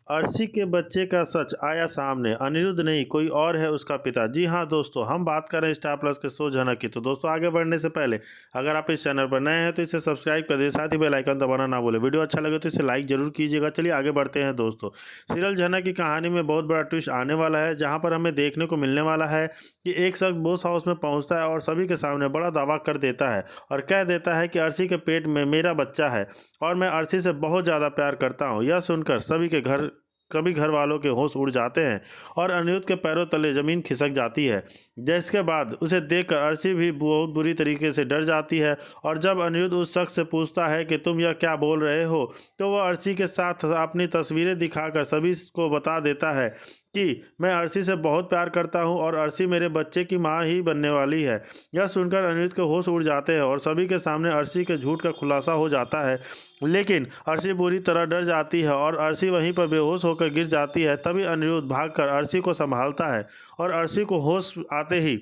अर्शी के बच्चे का सच आया सामने, अनिरुद्ध नहीं कोई और है उसका पिता। जी हाँ दोस्तों, हम बात कर रहे हैं स्टार प्लस के शो झनक की। तो दोस्तों आगे बढ़ने से पहले अगर आप इस चैनल पर नए हैं तो इसे सब्सक्राइब कर दीजिए, साथ ही बेल आइकन दबाना ना भूलें। वीडियो अच्छा लगे तो इसे लाइक जरूर कीजिएगा। चलिए आगे बढ़ते हैं दोस्तों। सीरियल झनक की कहानी में बहुत बड़ा ट्विस्ट आने वाला है, जहाँ पर हमें देखने को मिलने वाला है कि एक शख्स बॉस हाउस में पहुँचता है और सभी के सामने बड़ा दावा कर देता है और कह देता है कि अर्शी के पेट में मेरा बच्चा है और मैं अर्शी से बहुत ज़्यादा प्यार करता हूँ। यह सुनकर सभी के घर वालों के होश उड़ जाते हैं और अनिरुद्ध के पैरों तले जमीन खिसक जाती है। जिसके बाद उसे देखकर अर्शी भी बहुत बुरी तरीके से डर जाती है और जब अनिरुद्ध उस शख्स से पूछता है कि तुम यह क्या बोल रहे हो, तो वह अर्शी के साथ अपनी तस्वीरें दिखाकर सभी को बता देता है कि मैं अर्शी से बहुत प्यार करता हूं और अर्शी मेरे बच्चे की मां ही बनने वाली है। यह सुनकर अनिरुद्ध के होश उड़ जाते हैं और सभी के सामने अर्शी के झूठ का खुलासा हो जाता है। लेकिन अर्शी बुरी तरह डर जाती है और अर्शी वहीं पर बेहोश होकर गिर जाती है। तभी अनिरुद्ध भागकर अर्शी को संभालता है और अर्शी को होश आते ही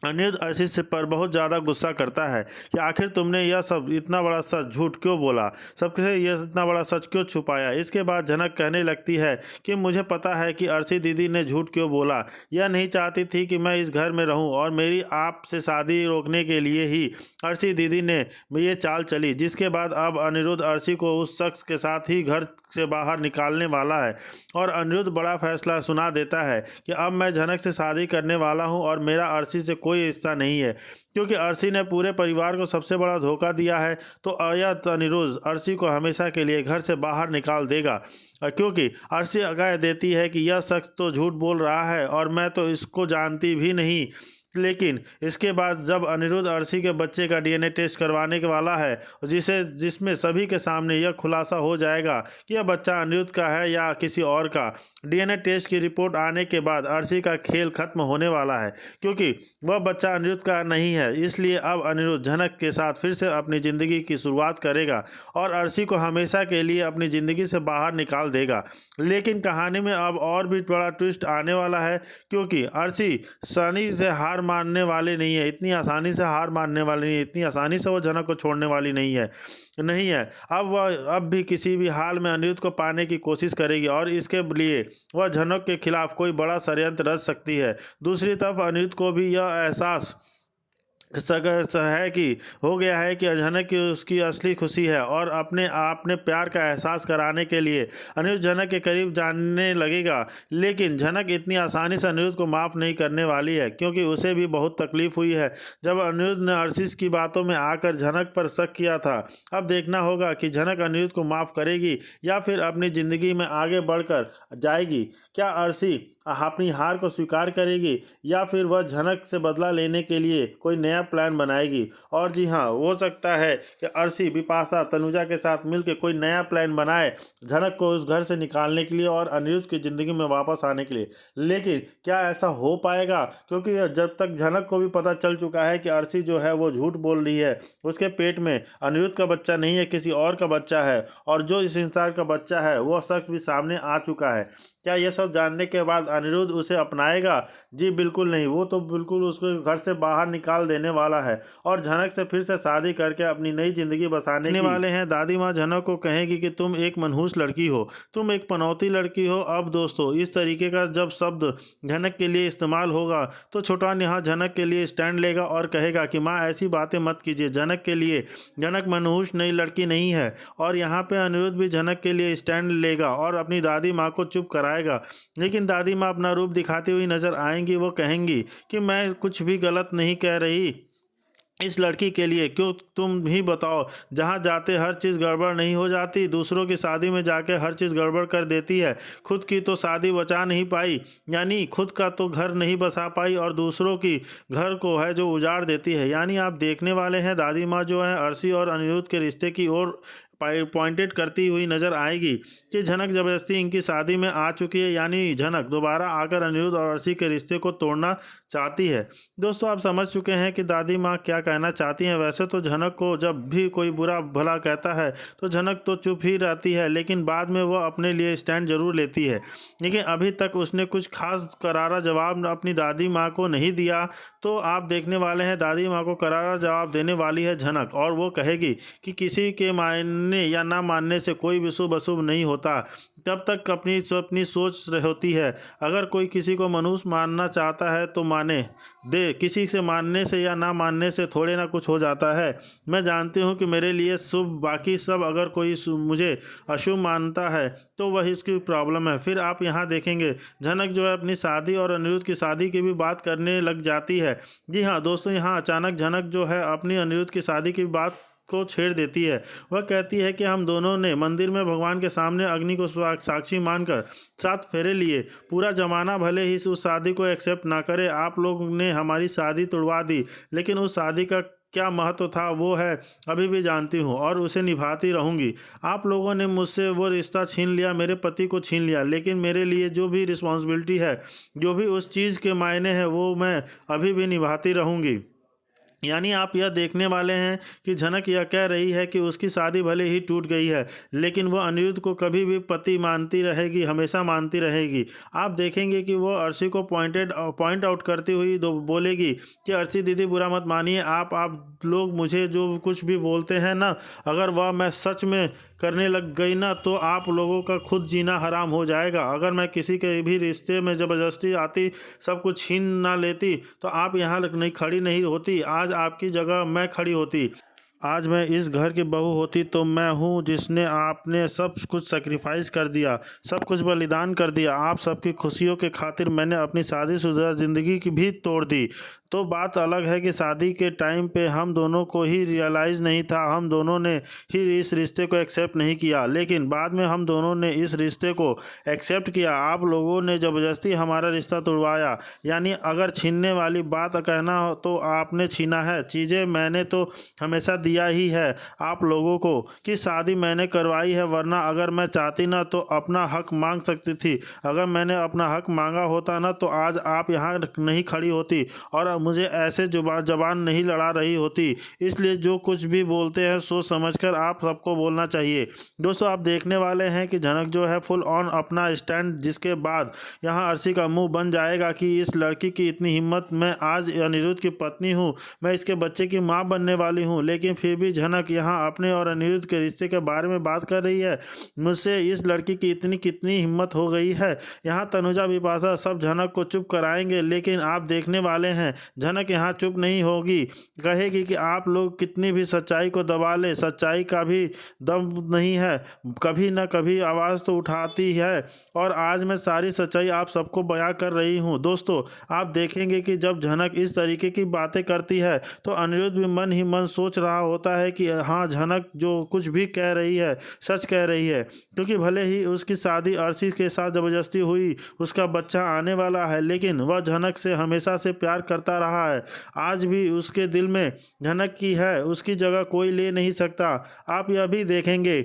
अनिरुद्ध अर्शी से पर बहुत ज़्यादा गुस्सा करता है कि आखिर तुमने यह सब इतना बड़ा सच झूठ क्यों बोला, सबसे यह इतना बड़ा सच क्यों छुपाया। इसके बाद झनक कहने लगती है कि मुझे पता है कि अर्शी दीदी ने झूठ क्यों बोला। यह नहीं चाहती थी कि मैं इस घर में रहूं और मेरी आपसे शादी रोकने के लिए ही अर्शी दीदी ने ये चाल चली। जिसके बाद अब अनिरुद्ध अर्शी को उस शख्स के साथ ही घर से बाहर निकालने वाला है और अनिरुद्ध बड़ा फैसला सुना देता है कि अब मैं झनक से शादी करने वाला हूं और मेरा अर्शी से कोई रिश्ता नहीं है, क्योंकि अर्शी ने पूरे परिवार को सबसे बड़ा धोखा दिया है। तो यह अनिरुद्ध अर्शी को हमेशा के लिए घर से बाहर निकाल देगा, क्योंकि अर्शी कह देती है कि यह शख्स तो झूठ बोल रहा है और मैं तो इसको जानती भी नहीं। लेकिन इसके बाद जब अनिरुद्ध अर्शी के बच्चे का डीएनए टेस्ट करवाने के वाला है, जिसमें सभी के सामने यह खुलासा हो जाएगा कि यह बच्चा अनिरुद्ध का है या किसी और का। डीएनए टेस्ट की रिपोर्ट आने के बाद अर्शी का खेल खत्म होने वाला है, क्योंकि वह बच्चा अनिरुद्ध का नहीं है। इसलिए अब अनिरुद्ध झनक के साथ फिर से अपनी ज़िंदगी की शुरुआत करेगा और अर्शी को हमेशा के लिए अपनी ज़िंदगी से बाहर निकाल देगा। लेकिन कहानी में अब और भी बड़ा ट्विस्ट आने वाला है, क्योंकि अर्शी सनी से हार मानने वाली नहीं है, इतनी आसानी से हार मानने वाली नहीं है, इतनी आसानी से वो झनक को छोड़ने वाली नहीं है। अब वह अब भी किसी भी हाल में अनिरुद्ध को पाने की कोशिश करेगी और इसके लिए वह झनक के खिलाफ कोई बड़ा षड्यंत्र रच सकती है। दूसरी तरफ अनिरुद्ध को भी यह एहसास है कि हो गया है कि झनक की उसकी असली खुशी है और अपने प्यार का एहसास कराने के लिए अनिरुद्ध झनक के करीब जाने लगेगा। लेकिन झनक इतनी आसानी से अनिरुद्ध को माफ़ नहीं करने वाली है, क्योंकि उसे भी बहुत तकलीफ हुई है जब अनिरुद्ध ने अर्शी की बातों में आकर झनक पर शक किया था। अब देखना होगा कि झनक अनिरुद्ध को माफ़ करेगी या फिर अपनी ज़िंदगी में आगे बढ़कर जाएगी। क्या अर्शी अपनी हार को स्वीकार करेगी या फिर वह झनक से बदला लेने के लिए कोई नया प्लान बनाएगी। और जी हाँ, हो सकता है कि अर्शी बिपाशा तनुजा के साथ मिलकर कोई नया प्लान बनाए झनक को उस घर से निकालने के लिए और अनिरुद्ध की ज़िंदगी में वापस आने के लिए। लेकिन क्या ऐसा हो पाएगा, क्योंकि जब तक झनक को भी पता चल चुका है कि अर्शी जो है वो झूठ बोल रही है, उसके पेट में अनिरुद्ध का बच्चा नहीं है, किसी और का बच्चा है और जो इस इंसान का बच्चा है वह शख्स भी सामने आ चुका है। क्या यह सब जानने के बाद अनिरुद्ध उसे अपनाएगा? जी बिल्कुल नहीं, वो तो बिल्कुल उसको घर से बाहर निकाल देने वाला है और झनक से फिर से शादी करके अपनी नई जिंदगी बसाने वाले हैं। दादी माँ झनक को कहेगी कि तुम एक मनहूस लड़की हो, तुम एक पनौती लड़की हो। अब दोस्तों इस तरीके का जब शब्द झनक के लिए इस्तेमाल होगा तो छोटान यहाँ झनक के लिए स्टैंड लेगा और कहेगा कि माँ ऐसी बातें मत कीजिए। झनक मनहूस नई लड़की नहीं है और यहाँ पे अनिरुद्ध भी झनक के लिए स्टैंड लेगा और अपनी दादी माँ को चुप कराएगा। लेकिन दादी माँ अपना रूप दिखाती हुई नजर आएंगी। वो कहेंगी कि मैं कुछ भी गलत नहीं कह रही इस लड़की के लिए, क्यों तुम ही बताओ, जहाँ जाते हर चीज़ गड़बड़ नहीं हो जाती, दूसरों की शादी में जाके हर चीज़ गड़बड़ कर देती है, खुद की तो शादी बचा नहीं पाई, यानी खुद का तो घर नहीं बसा पाई और दूसरों की घर को है जो उजाड़ देती है। यानी आप देखने वाले हैं दादी माँ जो है अर्शी और अनिरुद्ध के रिश्ते की ओर पॉइंटेड करती हुई नजर आएगी कि झनक जबरदस्ती इनकी शादी में आ चुकी है, यानी झनक दोबारा आकर अनिरुद्ध और अर्शी के रिश्ते को तोड़ना चाहती है। दोस्तों आप समझ चुके हैं कि दादी माँ क्या कहना चाहती हैं। वैसे तो झनक को जब भी कोई बुरा भला कहता है तो झनक तो चुप ही रहती है, लेकिन बाद में वो अपने लिए स्टैंड जरूर लेती है। लेकिन अभी तक उसने कुछ खास करारा जवाब अपनी दादी माँ को नहीं दिया। तो आप देखने वाले हैं दादी माँ को करारा जवाब देने वाली है झनक और वो कहेगी कि किसी के मानने या ना मानने से कोई भी शुभ अशुभ नहीं होता। तब तक अपनी सोच होती है। अगर कोई किसी को मनुष्य मानना चाहता है तो माने दे, किसी से मानने से या ना मानने से थोड़े ना कुछ हो जाता है। मैं जानती हूँ कि मेरे लिए शुभ, बाकी सब अगर कोई मुझे अशुभ मानता है तो वही इसकी प्रॉब्लम है। फिर आप यहाँ देखेंगे झनक जो है अपनी शादी और अनिरुद्ध की शादी की भी बात करने लग जाती है। जी हाँ दोस्तों, यहाँ अचानक झनक जो है अपनी अनिरुद्ध की शादी की बात को छेड़ देती है। वह कहती है कि हम दोनों ने मंदिर में भगवान के सामने अग्नि को साक्षी मानकर 7 फेरे लिए। पूरा जमाना भले ही उस शादी को एक्सेप्ट ना करे, आप लोग ने हमारी शादी तुड़वा दी, लेकिन उस शादी का क्या महत्व था वो है अभी भी जानती हूँ और उसे निभाती रहूँगी। आप लोगों ने मुझसे वो रिश्ता छीन लिया, मेरे पति को छीन लिया, लेकिन मेरे लिए जो भी रिस्पॉन्सिबिलिटी है, जो भी उस चीज़ के मायने हैं, वो मैं अभी भी निभाती रहूँगी। यानी आप यह देखने वाले हैं कि झनक यह कह रही है कि उसकी शादी भले ही टूट गई है, लेकिन वह अनिरुद्ध को कभी भी पति मानती रहेगी, हमेशा मानती रहेगी। आप देखेंगे कि वो अर्शी को पॉइंट आउट करती हुई बोलेगी कि अर्शी दीदी बुरा मत मानिए, आप लोग मुझे जो कुछ भी बोलते हैं ना, अगर वह मैं सच में करने लग गई ना तो आप लोगों का खुद जीना हराम हो जाएगा। अगर मैं किसी के भी रिश्ते में ज़बरदस्ती आती, सब कुछ छीन ना लेती तो आप यहाँ नहीं खड़ी नहीं होती। आज आपकी जगह मैं खड़ी होती। आज मैं इस घर की बहू होती तो मैं हूँ जिसने आपने सब कुछ सेक्रीफाइस कर दिया, सब कुछ बलिदान कर दिया। आप सबकी खुशियों के खातिर मैंने अपनी शादीशुदा ज़िंदगी की भी तोड़ दी। तो बात अलग है कि शादी के टाइम पे हम दोनों को ही रियलाइज़ नहीं था, हम दोनों ने ही इस रिश्ते को एक्सेप्ट नहीं किया, लेकिन बाद में हम दोनों ने इस रिश्ते को एक्सेप्ट किया। आप लोगों ने ज़बरदस्ती हमारा रिश्ता तोड़वाया। यानी अगर छीनने वाली बात कहना हो तो आपने छीना है। चीज़ें मैंने तो हमेशा दिया ही है आप लोगों को कि शादी मैंने करवाई है, वरना अगर मैं चाहती ना तो अपना हक मांग सकती थी। अगर मैंने अपना हक मांगा होता ना तो आज आप यहाँ नहीं खड़ी होती और मुझे ऐसे जबान नहीं लड़ा रही होती। इसलिए जो कुछ भी बोलते हैं सोच समझकर आप सबको बोलना चाहिए। दोस्तों, आप देखने वाले हैं कि झनक जो है फुल ऑन अपना स्टैंड, जिसके बाद यहाँ अर्शी का मुंह बन जाएगा कि इस लड़की की इतनी हिम्मत, मैं आज अनिरुद्ध की पत्नी हूँ, मैं इसके बच्चे की माँ बनने वाली हूँ, लेकिन फिर भी झनक यहाँ अपने और अनिरुद्ध के रिश्ते के बारे में बात कर रही है। मुझसे इस लड़की की इतनी कितनी हिम्मत हो गई है। यहाँ तनुजा विपाशा सब झनक को चुप कराएंगे, लेकिन आप देखने वाले हैं झनक यहाँ चुप नहीं होगी। कहेगी कि आप लोग कितनी भी सच्चाई को दबा ले, सच्चाई का भी दम नहीं है, कभी ना कभी आवाज़ तो उठाती है और आज मैं सारी सच्चाई आप सबको बयां कर रही हूँ। दोस्तों, आप देखेंगे कि जब झनक इस तरीके की बातें करती है तो अनिरुद्ध भी मन ही मन सोच रहा होता है कि हाँ, झनक जो कुछ भी कह रही है सच कह रही है, क्योंकि भले ही उसकी शादी अर्शी के साथ ज़बरदस्ती हुई, उसका बच्चा आने वाला है, लेकिन वह झनक से हमेशा से प्यार करता रहा है। आज भी उसके दिल में झनक की है, उसकी जगह कोई ले नहीं सकता। आप यह भी देखेंगे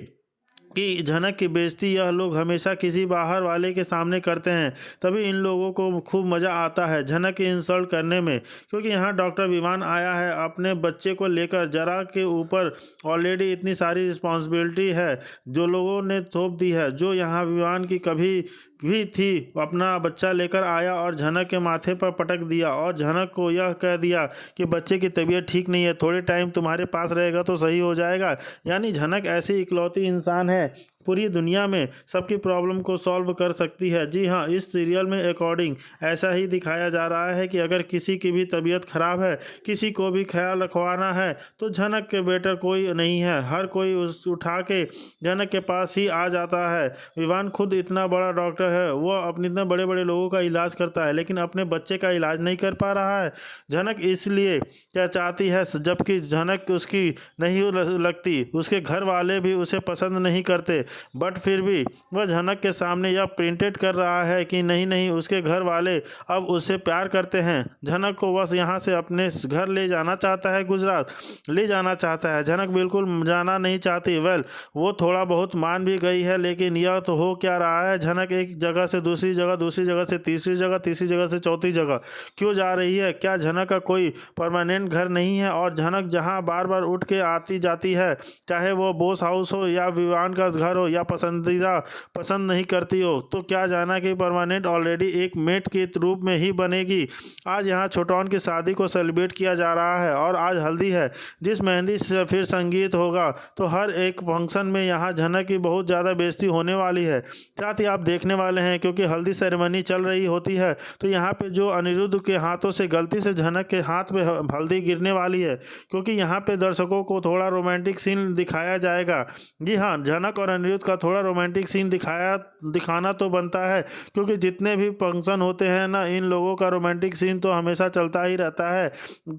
कि झनक की बेइज्जती यह लोग हमेशा किसी बाहर वाले के सामने करते हैं, तभी इन लोगों को खूब मज़ा आता है झनक की इंसल्ट करने में। क्योंकि यहाँ डॉक्टर विमान आया है अपने बच्चे को लेकर, जरा के ऊपर ऑलरेडी इतनी सारी रिस्पॉन्सिबिलिटी है जो लोगों ने थोप दी है, जो यहाँ विमान की कभी भी थी, अपना बच्चा लेकर आया और झनक के माथे पर पटक दिया और झनक को यह कह दिया कि बच्चे की तबीयत ठीक नहीं है, थोड़े टाइम तुम्हारे पास रहेगा तो सही हो जाएगा। यानी झनक ऐसी इकलौती इंसान है पूरी दुनिया में सबकी प्रॉब्लम को सॉल्व कर सकती है। जी हाँ, इस सीरियल में अकॉर्डिंग ऐसा ही दिखाया जा रहा है कि अगर किसी की भी तबीयत खराब है, किसी को भी ख्याल रखवाना है तो झनक के बेटर कोई नहीं है। हर कोई उठा के झनक के पास ही आ जाता है। विवान खुद इतना बड़ा डॉक्टर है, वह अपने इतने बड़े बड़े लोगों का इलाज करता है, लेकिन अपने बच्चे का इलाज नहीं कर पा रहा है। झनक इसलिए क्या चाहती है, जबकि झनक उसकी नहीं लगती, उसके घर वाले भी उसे पसंद नहीं करते, बट फिर भी वह झनक के सामने यह प्रिंटेड कर रहा है कि नहीं, उसके घर वाले अब उससे प्यार करते हैं। झनक को बस यहाँ से अपने घर ले जाना चाहता है, गुजरात ले जाना चाहता है। झनक बिल्कुल जाना नहीं चाहती। वो थोड़ा बहुत मान भी गई है, लेकिन यह तो हो क्या रहा है, झनक एक जगह से दूसरी जगह, दूसरी जगह से तीसरी जगह, तीसरी जगह से चौथी जगह क्यों जा रही है? क्या झनक का कोई परमानेंट घर नहीं है? और झनक जहाँ बार बार उठ के आती जाती है, चाहे वो बोस हाउस हो या विवान का घर हो या पसंदीदा पसंद नहीं करती हो तो क्या जाना कि परमानेंट ऑलरेडी एक मेट के रूप में ही बनेगी। आज यहाँ छोटौन की शादी को सेलिब्रेट किया जा रहा है और आज हल्दी है, जिस मेहंदी से फिर संगीत होगा, तो हर एक फंक्शन में यहाँ झनक की बहुत ज़्यादा बेइज्जती होने वाली है। साथ ही आप देखने वाले हैं क्योंकि हल्दी सेरेमनी चल रही होती है तो यहाँ पे जो अनिरुद्ध के हाथों से गलती से झनक के हाथ पे हल्दी गिरने वाली है, क्योंकि यहाँ पे दर्शकों को थोड़ा रोमांटिक सीन दिखाया जाएगा। जी हाँ, झनक और अनिरुद्ध का थोड़ा रोमांटिक सीन दिखाना तो बनता है, क्योंकि जितने भी फंक्शन होते हैं ना, इन लोगों का रोमांटिक सीन तो हमेशा चलता ही रहता है।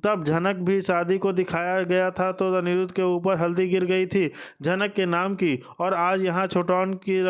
तब झनक भी शादी को दिखाया गया था तो अनिरुद्ध के ऊपर हल्दी गिर गई थी झनक के नाम की, और आज यहाँ छोटौन की